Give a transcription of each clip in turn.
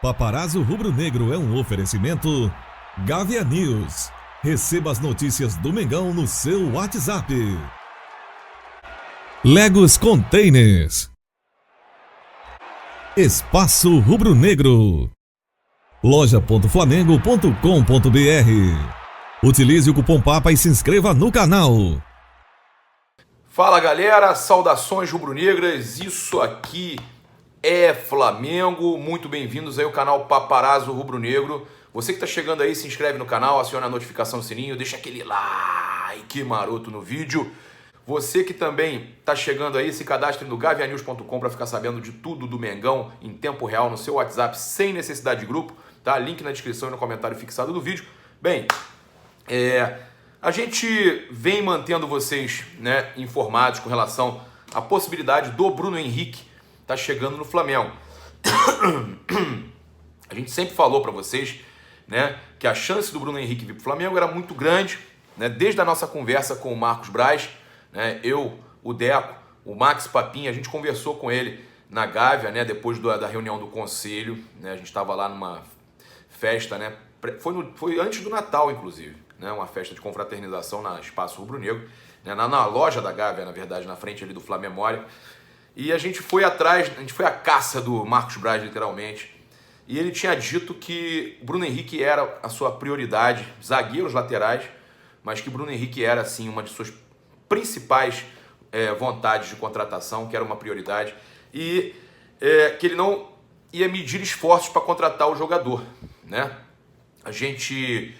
Paparazzo Rubro-Negro é um oferecimento Gávea News. Receba as notícias do Mengão no seu WhatsApp. Legos Containers. Espaço Rubro-Negro. loja.flamengo.com.br. Utilize o cupom PAPA e se inscreva no canal. Fala galera, saudações rubro-negras, isso aqui é Flamengo, muito bem-vindos aí ao canal Paparazzo Rubro-Negro. Você que está chegando aí, se inscreve no canal, aciona a notificação do sininho, deixa aquele like maroto no vídeo. Você que também está chegando aí, se cadastre no gavianews.com para ficar sabendo de tudo do Mengão em tempo real no seu WhatsApp, sem necessidade de grupo, tá? Link na descrição e no comentário fixado do vídeo. Bem, a gente vem mantendo vocês, né, informados com relação à possibilidade do Bruno Henrique estar chegando no Flamengo. A gente sempre falou para vocês, né, que a chance do Bruno Henrique vir para o Flamengo era muito grande, né, desde a nossa conversa com o Marcos Braz, né, eu, o Deco, o Max Papinha, a gente conversou com ele na Gávea, né, depois da reunião do conselho, né, a gente estava lá numa festa, né, foi antes do Natal, inclusive, né, uma festa de confraternização na Espaço Rubro-Negro, né, na loja da Gávea, na verdade, na frente ali do Flamemória. E a gente foi atrás, a gente foi à caça do Marcos Braz, literalmente. E ele tinha dito que Bruno Henrique era a sua prioridade, zagueiros laterais, mas que Bruno Henrique era, assim, uma de suas principais vontades de contratação, que era uma prioridade. E que ele não ia medir esforços para contratar o jogador, né? A gente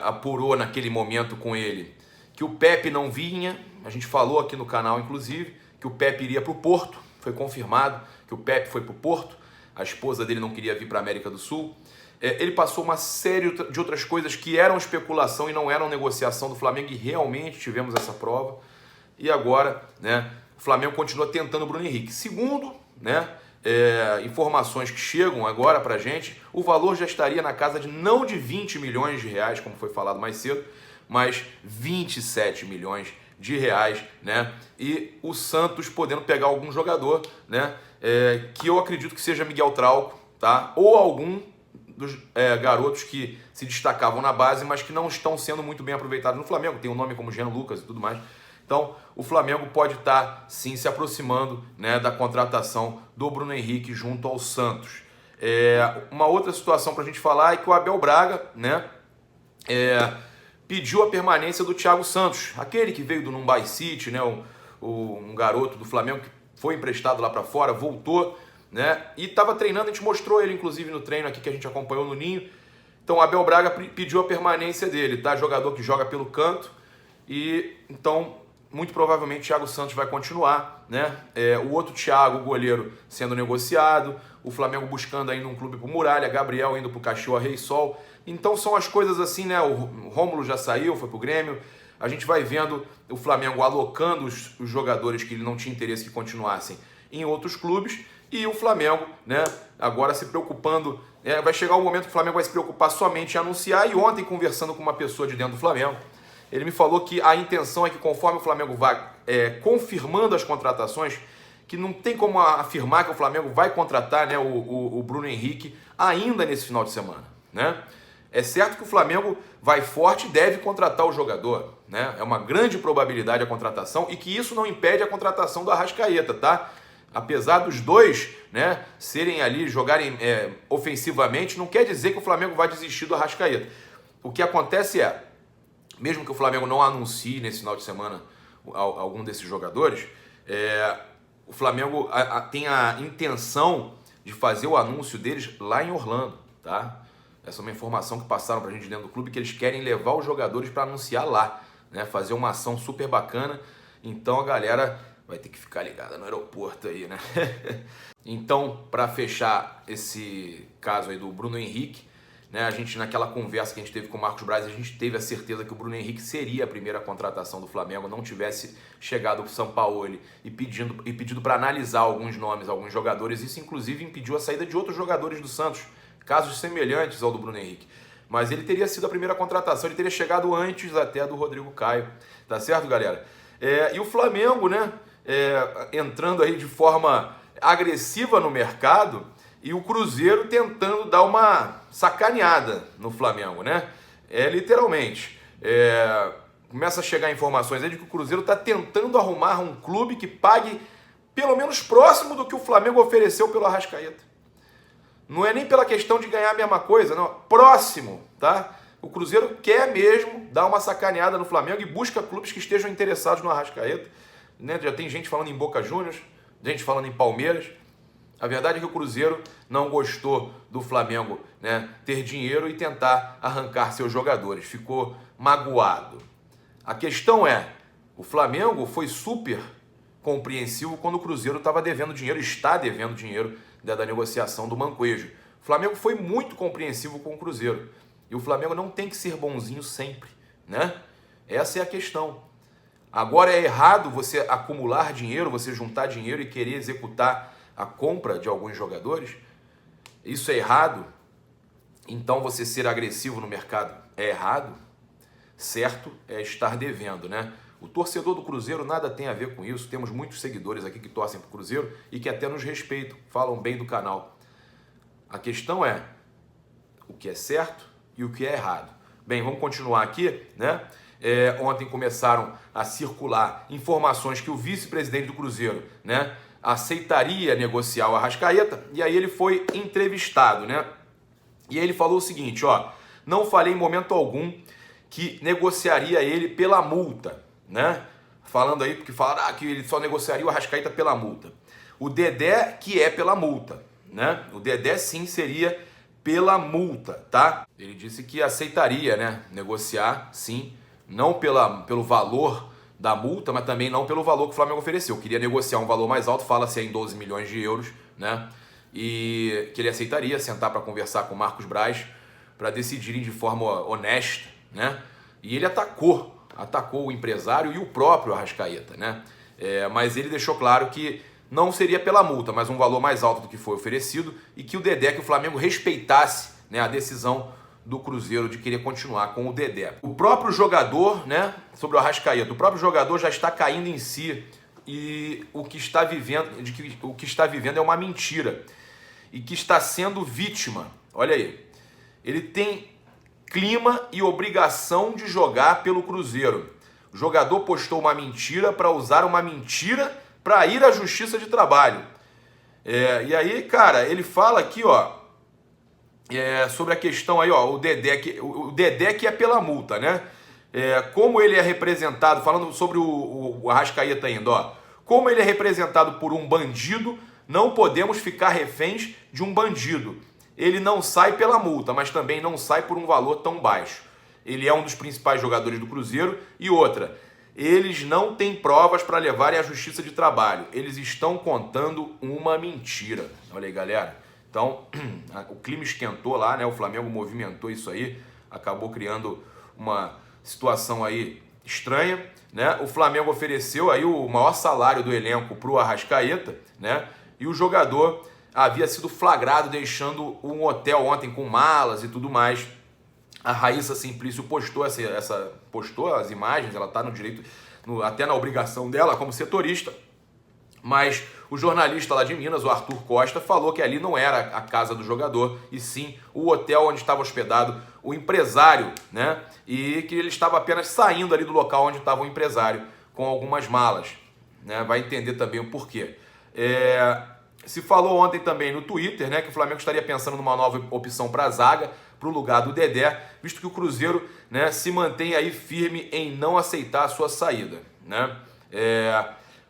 apurou naquele momento com ele que o Pepe não vinha, a gente falou aqui no canal, inclusive, que o Pepe iria para o Porto, foi confirmado que o Pepe foi para o Porto, a esposa dele não queria vir para a América do Sul. Ele passou uma série de outras coisas que eram especulação e não eram negociação do Flamengo, e realmente tivemos essa prova. E agora, né, o Flamengo continua tentando o Bruno Henrique. Segundo, né, informações que chegam agora para a gente, o valor já estaria na casa de não de 20 milhões de reais, como foi falado mais cedo, mas 27 milhões de reais, né? E o Santos podendo pegar algum jogador, né? Que eu acredito que seja Miguel Trauco, tá? Ou algum dos garotos que se destacavam na base, mas que não estão sendo muito bem aproveitados no Flamengo. Tem um nome como Jean Lucas e tudo mais. Então, o Flamengo pode estar, sim, se aproximando, né, da contratação do Bruno Henrique junto ao Santos. Uma outra situação para a gente falar é que o Abel Braga, né, pediu a permanência do Thiago Santos, aquele que veio do Mumbai City, né, um garoto do Flamengo que foi emprestado lá para fora, voltou, né, e estava treinando. A gente mostrou ele, inclusive, no treino aqui que a gente acompanhou no Ninho. Então, o Abel Braga pediu a permanência dele, tá? Jogador que joga pelo canto, e então, muito provavelmente, Thiago Santos vai continuar, né? O outro Thiago, o goleiro, sendo negociado, o Flamengo buscando ainda um clube pro Muralha, Gabriel indo pro Cachoeira Rei Sol. Então são as coisas assim, né? O Rômulo já saiu, foi pro Grêmio. A gente vai vendo o Flamengo alocando os jogadores que ele não tinha interesse que continuassem em outros clubes, e o Flamengo, né, agora se preocupando. Vai chegar o momento que o Flamengo vai se preocupar somente em anunciar. E ontem, conversando com uma pessoa de dentro do Flamengo, ele me falou que a intenção é que, conforme o Flamengo vai confirmando as contratações, que não tem como afirmar que o Flamengo vai contratar, né, o Bruno Henrique ainda nesse final de semana, né? É certo que o Flamengo vai forte e deve contratar o jogador, né? É uma grande probabilidade a contratação, e que isso não impede a contratação do Arrascaeta, tá? Apesar dos dois, né, serem ali, jogarem ofensivamente, não quer dizer que o Flamengo vai desistir do Arrascaeta. O que acontece mesmo que o Flamengo não anuncie nesse final de semana algum desses jogadores, o Flamengo tem a intenção de fazer o anúncio deles lá em Orlando, tá? Essa é uma informação que passaram pra gente dentro do clube, que eles querem levar os jogadores para anunciar lá, né? Fazer uma ação super bacana. Então a galera vai ter que ficar ligada no aeroporto aí, né? Então, para fechar esse caso aí do Bruno Henrique, né, a gente, naquela conversa que a gente teve com o Marcos Braz, a gente teve a certeza que o Bruno Henrique seria a primeira contratação do Flamengo, não tivesse chegado o Sampaoli e pedido para analisar alguns nomes, alguns jogadores. Isso, inclusive, impediu a saída de outros jogadores do Santos, casos semelhantes ao do Bruno Henrique. Mas ele teria sido a primeira contratação, ele teria chegado antes até do Rodrigo Caio, tá certo, galera? E o Flamengo, né, entrando aí de forma agressiva no mercado, e o Cruzeiro tentando dar uma sacaneada no Flamengo, né? Literalmente. Começa a chegar informações aí de que o Cruzeiro está tentando arrumar um clube que pague pelo menos próximo do que o Flamengo ofereceu pelo Arrascaeta. Não é nem pela questão de ganhar a mesma coisa, não. Próximo, tá? O Cruzeiro quer mesmo dar uma sacaneada no Flamengo e busca clubes que estejam interessados no Arrascaeta, né? Já tem gente falando em Boca Juniors, gente falando em Palmeiras. A verdade é que o Cruzeiro não gostou do Flamengo, né, ter dinheiro e tentar arrancar seus jogadores. Ficou magoado. A questão é, o Flamengo foi super compreensivo quando o Cruzeiro estava devendo dinheiro, está devendo dinheiro da negociação do Mancoejo. O Flamengo foi muito compreensivo com o Cruzeiro. E o Flamengo não tem que ser bonzinho sempre, né? Essa é a questão. Agora é errado você acumular dinheiro, você juntar dinheiro e querer executar a compra de alguns jogadores? Isso é errado? Então você ser agressivo no mercado é errado? Certo é estar devendo, né? O torcedor do Cruzeiro nada tem a ver com isso. Temos muitos seguidores aqui que torcem para o Cruzeiro e que até nos respeitam, falam bem do canal. A questão é o que é certo e o que é errado. Bem, vamos continuar aqui, né? Ontem começaram a circular informações que o vice-presidente do Cruzeiro, né, aceitaria negociar o Arrascaeta, e aí ele foi entrevistado, né? E aí ele falou o seguinte, ó: não falei em momento algum que negociaria ele pela multa, né? Falando aí, porque falaram que ele só negociaria o Arrascaeta pela multa. O Dedé que é pela multa, né? O Dedé sim seria pela multa, tá? Ele disse que aceitaria, né, negociar, sim, não pelo valor da multa, mas também não pelo valor que o Flamengo ofereceu. Queria negociar um valor mais alto, fala-se em 12 milhões de euros, né? E que ele aceitaria sentar para conversar com o Marcos Braz para decidirem de forma honesta, né? E ele atacou o empresário e o próprio Arrascaeta, né? Mas ele deixou claro que não seria pela multa, mas um valor mais alto do que foi oferecido, e que o Dedé, que o Flamengo respeitasse, né, a decisão do Cruzeiro de querer continuar com o Dedé. O próprio jogador, né, sobre o Arrascaeta, o próprio jogador já está caindo em si, e o que está vivendo é uma mentira, e que está sendo vítima. Olha aí, ele tem clima e obrigação de jogar pelo Cruzeiro. O jogador postou uma mentira para usar uma mentira para ir à Justiça de Trabalho. E aí, cara, ele fala aqui, ó, sobre a questão aí, ó, o Dedé que é pela multa, né? Como ele é representado, falando sobre o Arrascaeta ainda, ó, como ele é representado por um bandido, não podemos ficar reféns de um bandido. Ele não sai pela multa, mas também não sai por um valor tão baixo. Ele é um dos principais jogadores do Cruzeiro. E outra, eles não têm provas para levarem à Justiça de Trabalho. Eles estão contando uma mentira. Olha aí, galera. Então, o clima esquentou lá, né? O Flamengo movimentou isso aí, acabou criando uma situação aí estranha, né? O Flamengo ofereceu aí o maior salário do elenco para o Arrascaeta, né? E o jogador havia sido flagrado deixando um hotel ontem com malas e tudo mais. A Raíssa Simplício postou postou as imagens, ela está no direito, até na obrigação dela como setorista, mas o jornalista lá de Minas, o Arthur Costa, falou que ali não era a casa do jogador, e sim o hotel onde estava hospedado o empresário, né? E que ele estava apenas saindo ali do local onde estava o empresário com algumas malas, né? Vai entender também o porquê. Se falou ontem também no Twitter, né, que o Flamengo estaria pensando numa nova opção para a zaga, para o lugar do Dedé, visto que o Cruzeiro, né, se mantém aí firme em não aceitar a sua saída, né?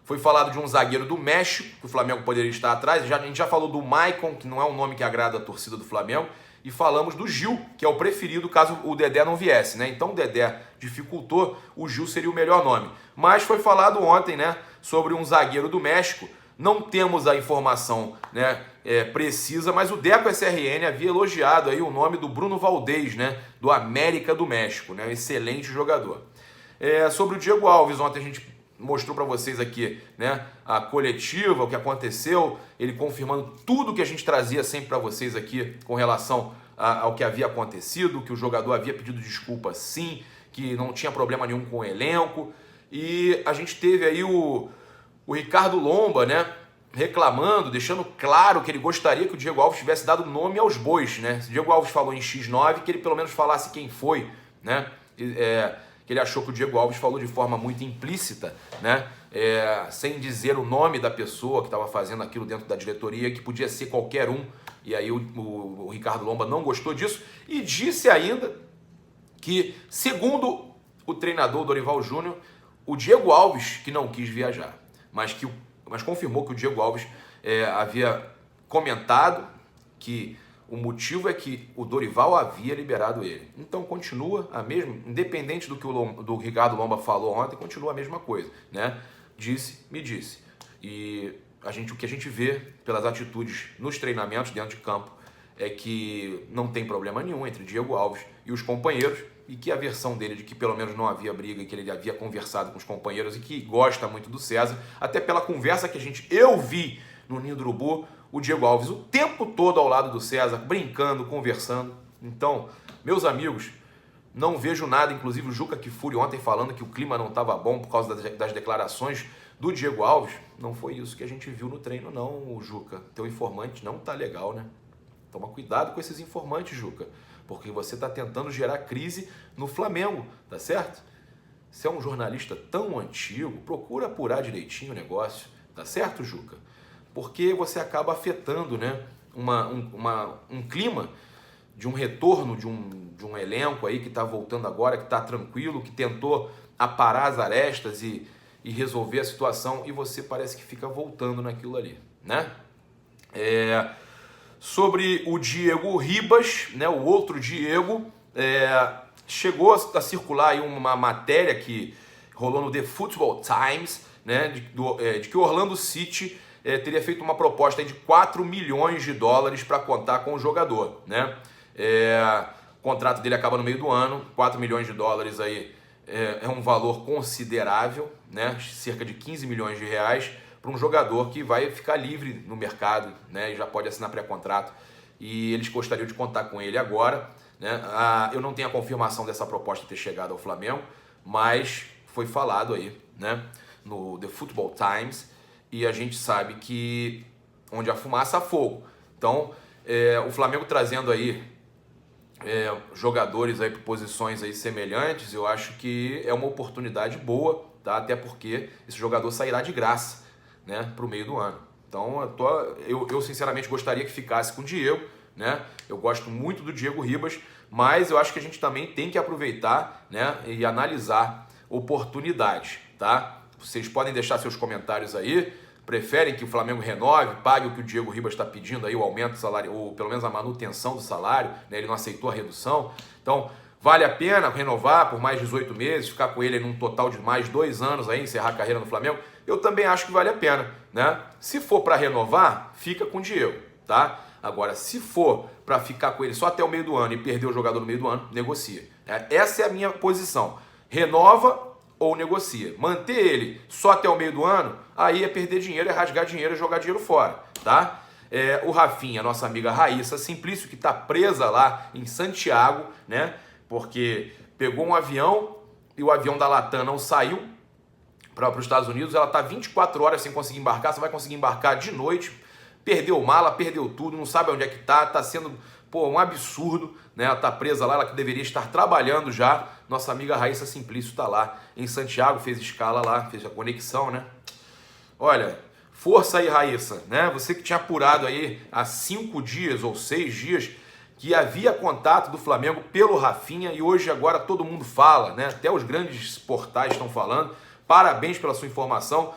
Foi falado de um zagueiro do México, que o Flamengo poderia estar atrás. A gente já falou do Maicon, que não é um nome que agrada a torcida do Flamengo, e falamos do Gil, que é o preferido caso o Dedé não viesse, né? Então o Dedé dificultou, o Gil seria o melhor nome. Mas foi falado ontem, né, sobre um zagueiro do México. Não temos a informação, né, precisa, mas o Deco SRN havia elogiado aí o nome do Bruno Valdez, né, do América do México, né, um excelente jogador. Sobre o Diego Alves, ontem a gente mostrou para vocês aqui, né, a coletiva, o que aconteceu, ele confirmando tudo que a gente trazia sempre para vocês aqui com relação ao que havia acontecido, que o jogador havia pedido desculpa sim, que não tinha problema nenhum com o elenco, e a gente teve aí o Ricardo Lomba, né, reclamando, deixando claro que ele gostaria que o Diego Alves tivesse dado nome aos bois, né? Se o Diego Alves falou em X9, que ele pelo menos falasse quem foi, né? Que ele achou que o Diego Alves falou de forma muito implícita, né? Sem dizer o nome da pessoa que estava fazendo aquilo dentro da diretoria, que podia ser qualquer um, e aí o Ricardo Lomba não gostou disso, e disse ainda que, segundo o treinador Dorival Júnior, o Diego Alves que não quis viajar, mas confirmou que o Diego Alves havia comentado que o motivo é que o Dorival havia liberado ele. Então continua a mesma, independente do que do Ricardo Lomba falou ontem, continua a mesma coisa, né? Me disse. E o que a gente vê pelas atitudes nos treinamentos dentro de campo é que não tem problema nenhum entre Diego Alves e os companheiros, e que a versão dele de que pelo menos não havia briga, e que ele havia conversado com os companheiros e que gosta muito do César, até pela conversa que eu vi no Ninho do Urubu, o Diego Alves o tempo todo ao lado do César, brincando, conversando. Então, meus amigos, não vejo nada, inclusive o Juca Kfouri ontem falando que o clima não estava bom por causa das declarações do Diego Alves. Não foi isso que a gente viu no treino não, Juca. Teu informante não tá legal, né? Toma cuidado com esses informantes, Juca, porque você está tentando gerar crise no Flamengo, tá certo? Você é um jornalista tão antigo, procura apurar direitinho o negócio, tá certo, Juca? Porque você acaba afetando, né, um clima de um retorno de um elenco aí que está voltando agora, que está tranquilo, que tentou aparar as arestas e resolver a situação, e você parece que fica voltando naquilo ali, né? Sobre o Diego Ribas, né, o outro Diego, chegou a circular aí uma matéria que rolou no The Football Times, né, de que o Orlando City teria feito uma proposta de 4 milhões de dólares para contar com o jogador, né? O contrato dele acaba no meio do ano, 4 milhões de dólares aí é um valor considerável, né? Cerca de 15 milhões de reais para um jogador que vai ficar livre no mercado, né? E já pode assinar pré-contrato, e eles gostariam de contar com ele agora, né? Eu não tenho a confirmação dessa proposta ter chegado ao Flamengo, mas foi falado aí, né, no The Football Times, e a gente sabe que onde há fumaça há fogo. Então, o Flamengo trazendo aí jogadores aí para posições aí semelhantes, eu acho que é uma oportunidade boa, tá? Até porque esse jogador sairá de graça, né, para o meio do ano. Então, eu sinceramente gostaria que ficasse com o Diego, né? Eu gosto muito do Diego Ribas, mas eu acho que a gente também tem que aproveitar, né, e analisar oportunidades, tá? Vocês podem deixar seus comentários aí. Preferem que o Flamengo renove, pague o que o Diego Ribas está pedindo aí, o aumento do salário, ou pelo menos a manutenção do salário, né? Ele não aceitou a redução. Então, vale a pena renovar por mais 18 meses, ficar com ele num total de mais 2 anos aí, encerrar a carreira no Flamengo? Eu também acho que vale a pena, né? Se for para renovar, fica com o Diego, tá? Agora, se for para ficar com ele só até o meio do ano e perder o jogador no meio do ano, negocia. Essa é a minha posição. Renova ou negocia. Manter ele só até o meio do ano, aí é perder dinheiro, é rasgar dinheiro, é jogar dinheiro fora, tá? O Rafinha, nossa amiga Raíssa Simplício, que está presa lá em Santiago, né? Porque pegou um avião e o avião da Latam não saiu para os Estados Unidos, ela está 24 horas sem conseguir embarcar, você vai conseguir embarcar de noite, perdeu mala, perdeu tudo, não sabe onde é que tá sendo, um absurdo, né? Ela tá presa lá, ela que deveria estar trabalhando já. Nossa amiga Raíssa Simplício tá lá em Santiago, fez escala lá, fez a conexão, né? Olha, força aí, Raíssa, né? Você que tinha apurado aí há 5 dias ou 6 dias que havia contato do Flamengo pelo Rafinha, e hoje agora todo mundo fala, né? Até os grandes portais estão falando. Parabéns pela sua informação.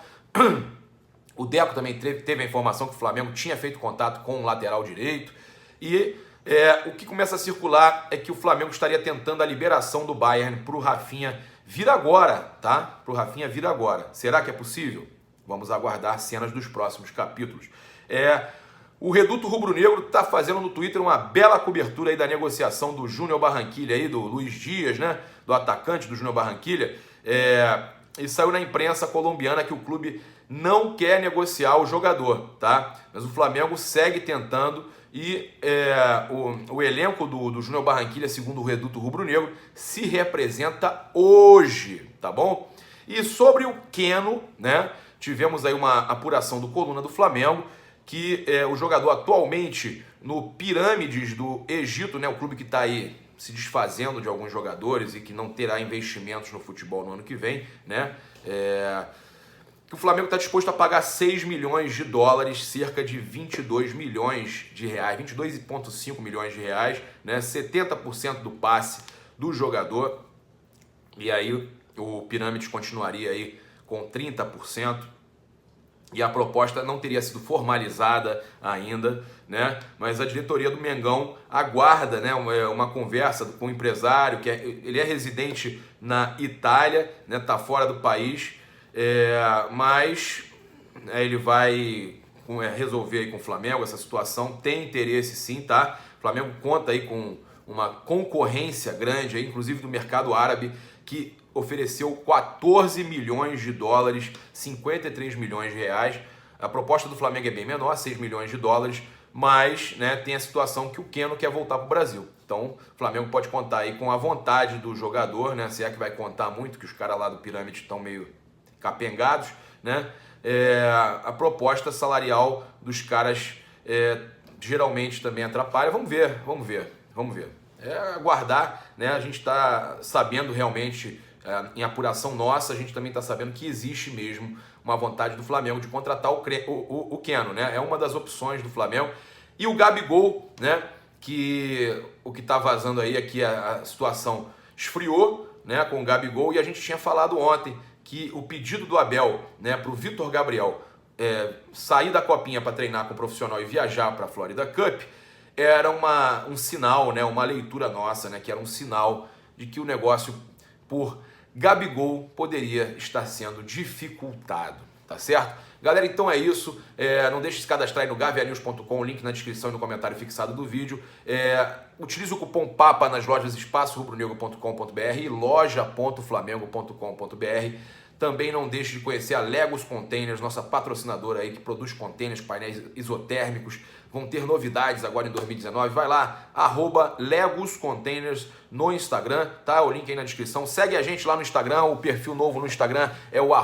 O Deco também teve a informação que o Flamengo tinha feito contato com o lateral direito. E o que começa a circular é que o Flamengo estaria tentando a liberação do Bayern para o Rafinha vir agora, tá? Para o Rafinha vir agora. Será que é possível? Vamos aguardar cenas dos próximos capítulos. O Reduto Rubro-Negro está fazendo no Twitter uma bela cobertura aí da negociação do Júnior Barranquilla, aí, do Luiz Dias, né? Do atacante do Júnior Barranquilla. E saiu na imprensa colombiana que o clube não quer negociar o jogador, tá? Mas o Flamengo segue tentando, e o elenco do Júnior Barranquilla, segundo o Reduto Rubro-Negro, se representa hoje, tá bom? E sobre o Keno, né, tivemos aí uma apuração do Coluna do Flamengo, que o jogador atualmente no Pirâmides do Egito, né, o clube que está aí se desfazendo de alguns jogadores e que não terá investimentos no futebol no ano que vem, né, que o Flamengo está disposto a pagar 6 milhões de dólares, cerca de 22 milhões de reais, 22,5 milhões de reais, né, 70% do passe do jogador, e aí o Pirâmides continuaria aí com 30%, e a proposta não teria sido formalizada ainda, né? Mas a diretoria do Mengão aguarda, né, uma conversa com o empresário, que ele é residente na Itália, né, tá fora do país, mas ele vai resolver aí com o Flamengo essa situação, tem interesse sim, tá? O Flamengo conta aí com uma concorrência grande, aí, inclusive do mercado árabe, que ofereceu 14 milhões de dólares, 53 milhões de reais. A proposta do Flamengo é bem menor, 6 milhões de dólares, mas, né, tem a situação que o Keno quer voltar para o Brasil. Então, o Flamengo pode contar aí com a vontade do jogador, né? Se é que vai contar muito, que os caras lá do Pirâmide estão meio capengados, né? A proposta salarial dos caras geralmente também atrapalha. Vamos ver. Aguardar, né? A gente está sabendo realmente, em apuração nossa, a gente também está sabendo que existe mesmo uma vontade do Flamengo de contratar o Keno, né? É uma das opções do Flamengo. E o Gabigol, né? Que o que está vazando aí é que a situação esfriou, né, com o Gabigol, e a gente tinha falado ontem que o pedido do Abel, né, para o Vitor Gabriel sair da copinha para treinar com o profissional e viajar para a Florida Cup era um sinal, né, uma leitura nossa, né, que era um sinal de que o negócio por Gabigol poderia estar sendo dificultado, tá certo? Galera, então é isso. Não deixe de se cadastrar aí no gavianews.com, link na descrição e no comentário fixado do vídeo. Utilize o cupom PAPA nas lojas espaçorubronegro.com.br e loja.flamengo.com.br. Também não deixe de conhecer a Legos Containers, nossa patrocinadora aí que produz containers, painéis isotérmicos. Vão ter novidades agora em 2019. Vai lá, @Legos Containers no Instagram, tá? O link aí na descrição. Segue a gente lá no Instagram, o perfil novo no Instagram é o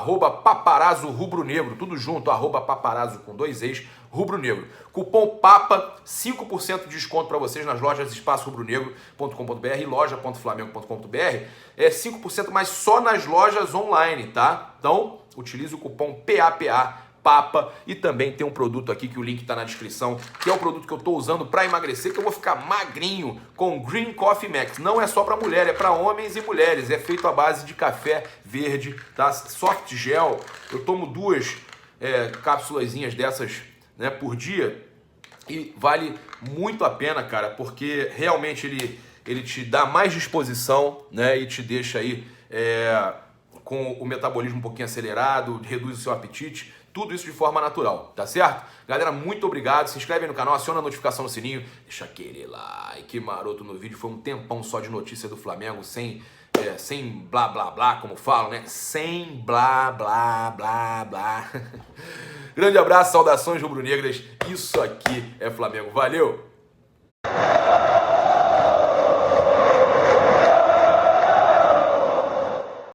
@Paparazzo Rubro-Negro, tudo junto, @Paparazzo com 2 E's, Rubro-Negro. Cupom PAPA, 5% de desconto para vocês nas lojas espaçorubronegro.com.br e loja.flamengo.com.br. 5% mais só nas lojas online, tá? Então, utilize o cupom PAPA, e também tem um produto aqui que o link está na descrição, que é o produto que eu estou usando para emagrecer, que eu vou ficar magrinho, com Green Coffee Max. Não é só para mulher, é para homens e mulheres. É feito à base de café verde, tá? Soft gel. Eu tomo 2 cápsulazinhas dessas, né, por dia, e vale muito a pena, cara, porque realmente ele te dá mais disposição, né, e te deixa aí com o metabolismo um pouquinho acelerado, reduz o seu apetite, tudo isso de forma natural, tá certo? Galera, muito obrigado, se inscreve aí no canal, aciona a notificação no sininho, deixa aquele like maroto no vídeo. Foi um tempão só de notícia do Flamengo, sem blá blá blá, como falam, né? Sem blá blá blá blá. Grande abraço, saudações rubro-negras, isso aqui é Flamengo, valeu!